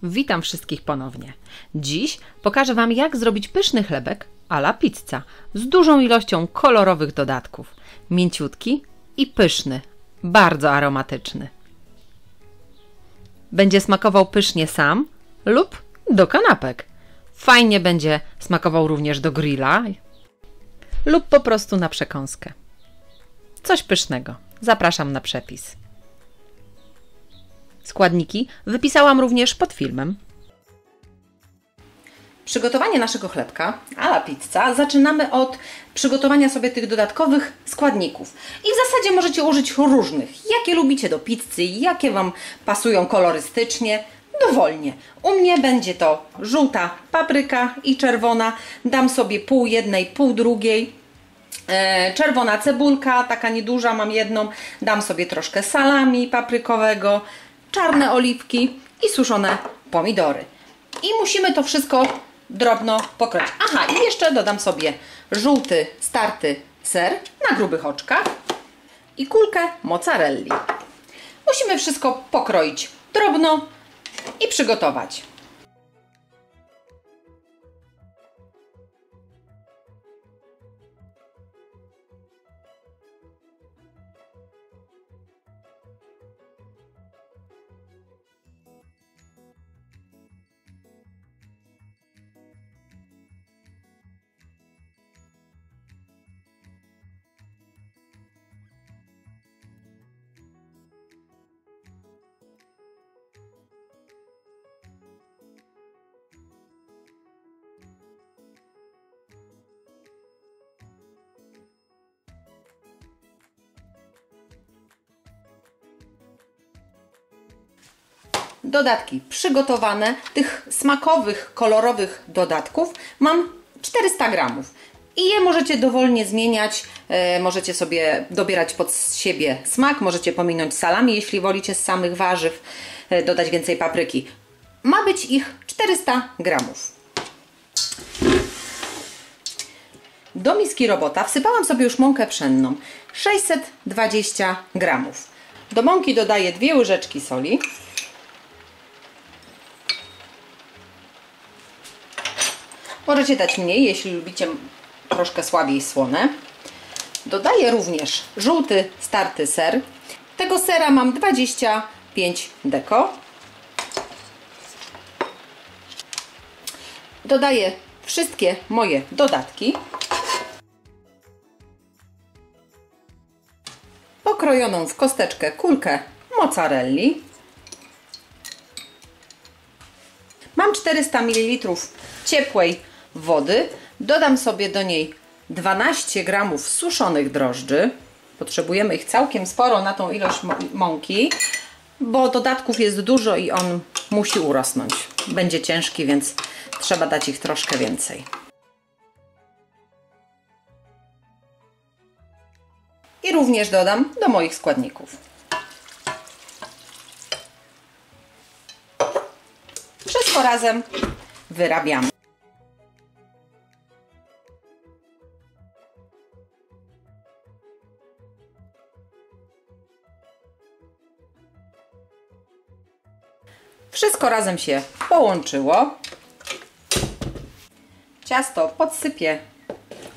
Witam wszystkich ponownie. Dziś pokażę Wam, jak zrobić pyszny chlebek à la pizza z dużą ilością kolorowych dodatków. Mięciutki i pyszny, bardzo aromatyczny. Będzie smakował pysznie sam lub do kanapek. Fajnie będzie smakował również do grilla lub po prostu na przekąskę. Coś pysznego. Zapraszam na przepis. Składniki wypisałam również pod filmem. Przygotowanie naszego chlebka à la pizza zaczynamy od przygotowania sobie tych dodatkowych składników. I w zasadzie możecie użyć różnych, jakie lubicie do pizzy, jakie Wam pasują kolorystycznie, dowolnie. U mnie będzie to żółta papryka i czerwona. Dam sobie pół jednej, pół drugiej. Czerwona cebulka, taka nieduża, mam jedną. Dam sobie troszkę salami paprykowego, czarne oliwki i suszone pomidory. I musimy to wszystko drobno pokroić. Aha, i jeszcze dodam sobie żółty, starty ser na grubych oczkach i kulkę mozzarelli. Musimy wszystko pokroić drobno i przygotować. Dodatki przygotowane, tych smakowych, kolorowych dodatków mam 400 gramów. I je możecie dowolnie zmieniać, możecie sobie dobierać pod siebie smak, możecie pominąć salami, jeśli wolicie z samych warzyw, dodać więcej papryki. Ma być ich 400 gramów. Do miski robota wsypałam sobie już mąkę pszenną, 620 gramów. Do mąki dodaję 2 łyżeczki soli. Możecie dać mniej, jeśli lubicie troszkę słabiej słone. Dodaję również żółty, starty ser. Tego sera mam 25 deko. Dodaję wszystkie moje dodatki. Pokrojoną w kosteczkę kulkę mozzarelli. Mam 400 ml ciepłej wody. Dodam sobie do niej 12 gramów suszonych drożdży. Potrzebujemy ich całkiem sporo na tą ilość mąki, bo dodatków jest dużo i on musi urosnąć. Będzie ciężki, więc trzeba dać ich troszkę więcej. I również dodam do moich składników. Wszystko razem wyrabiamy. Wszystko razem się połączyło. Ciasto podsypię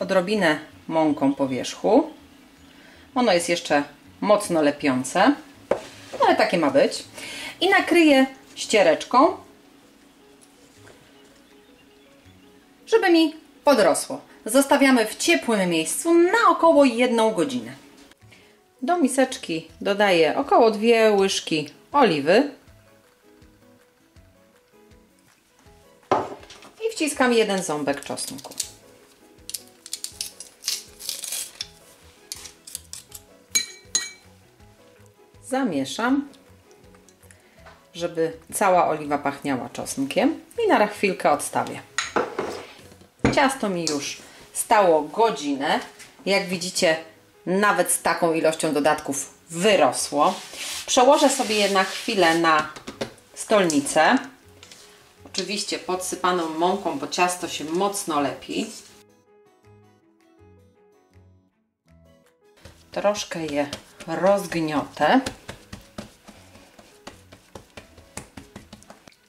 odrobinę mąką po wierzchu. Ono jest jeszcze mocno lepiące, ale takie ma być. I nakryję ściereczką, żeby mi podrosło. Zostawiamy w ciepłym miejscu na około 1 godzinę. Do miseczki dodaję około 2 łyżki oliwy. I wciskam 1 ząbek czosnku. Zamieszam, żeby cała oliwa pachniała czosnkiem i na chwilkę odstawię. Ciasto mi już stało godzinę. Jak widzicie, nawet z taką ilością dodatków wyrosło. Przełożę sobie je na chwilę na stolnicę. Oczywiście podsypaną mąką, bo ciasto się mocno lepi. Troszkę je rozgniotę.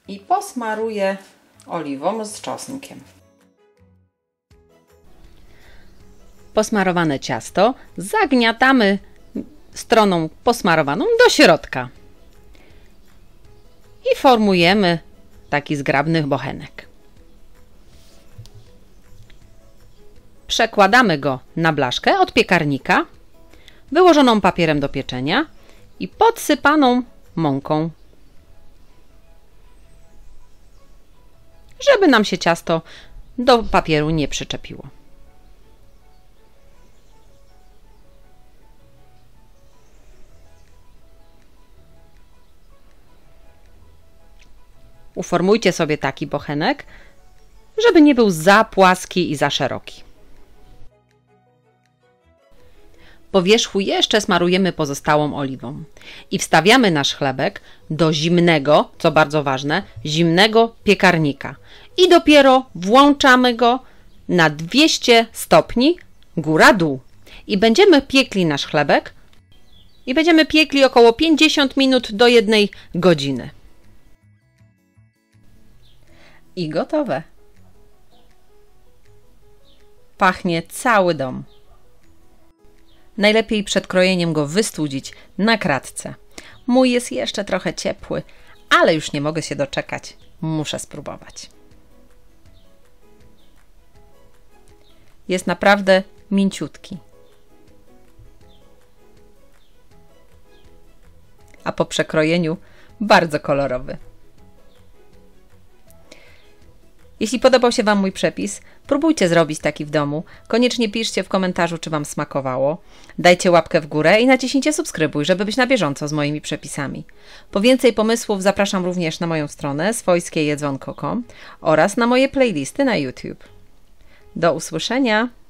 i posmaruję oliwą z czosnkiem. Posmarowane ciasto zagniatamy stroną posmarowaną do środka i formujemy taki zgrabny bochenek. Przekładamy go na blaszkę od piekarnika, wyłożoną papierem do pieczenia i podsypaną mąką, żeby nam się ciasto do papieru nie przyczepiło. Uformujcie sobie taki bochenek, żeby nie był za płaski i za szeroki. Po wierzchu jeszcze smarujemy pozostałą oliwą i wstawiamy nasz chlebek do zimnego, co bardzo ważne, zimnego piekarnika i dopiero włączamy go na 200 stopni góra-dół i będziemy piekli nasz chlebek i będziemy piekli około 50 minut do 1 godziny. I gotowe. Pachnie cały dom. Najlepiej przed krojeniem go wystudzić na kratce. Mój jest jeszcze trochę ciepły, ale już nie mogę się doczekać. Muszę spróbować. Jest naprawdę mięciutki. A po przekrojeniu bardzo kolorowy. Jeśli podobał się Wam mój przepis, próbujcie zrobić taki w domu. Koniecznie piszcie w komentarzu, czy Wam smakowało. Dajcie łapkę w górę i naciśnijcie subskrybuj, żeby być na bieżąco z moimi przepisami. Po więcej pomysłów zapraszam również na moją stronę swojskiejedzonko.com oraz na moje playlisty na YouTube. Do usłyszenia!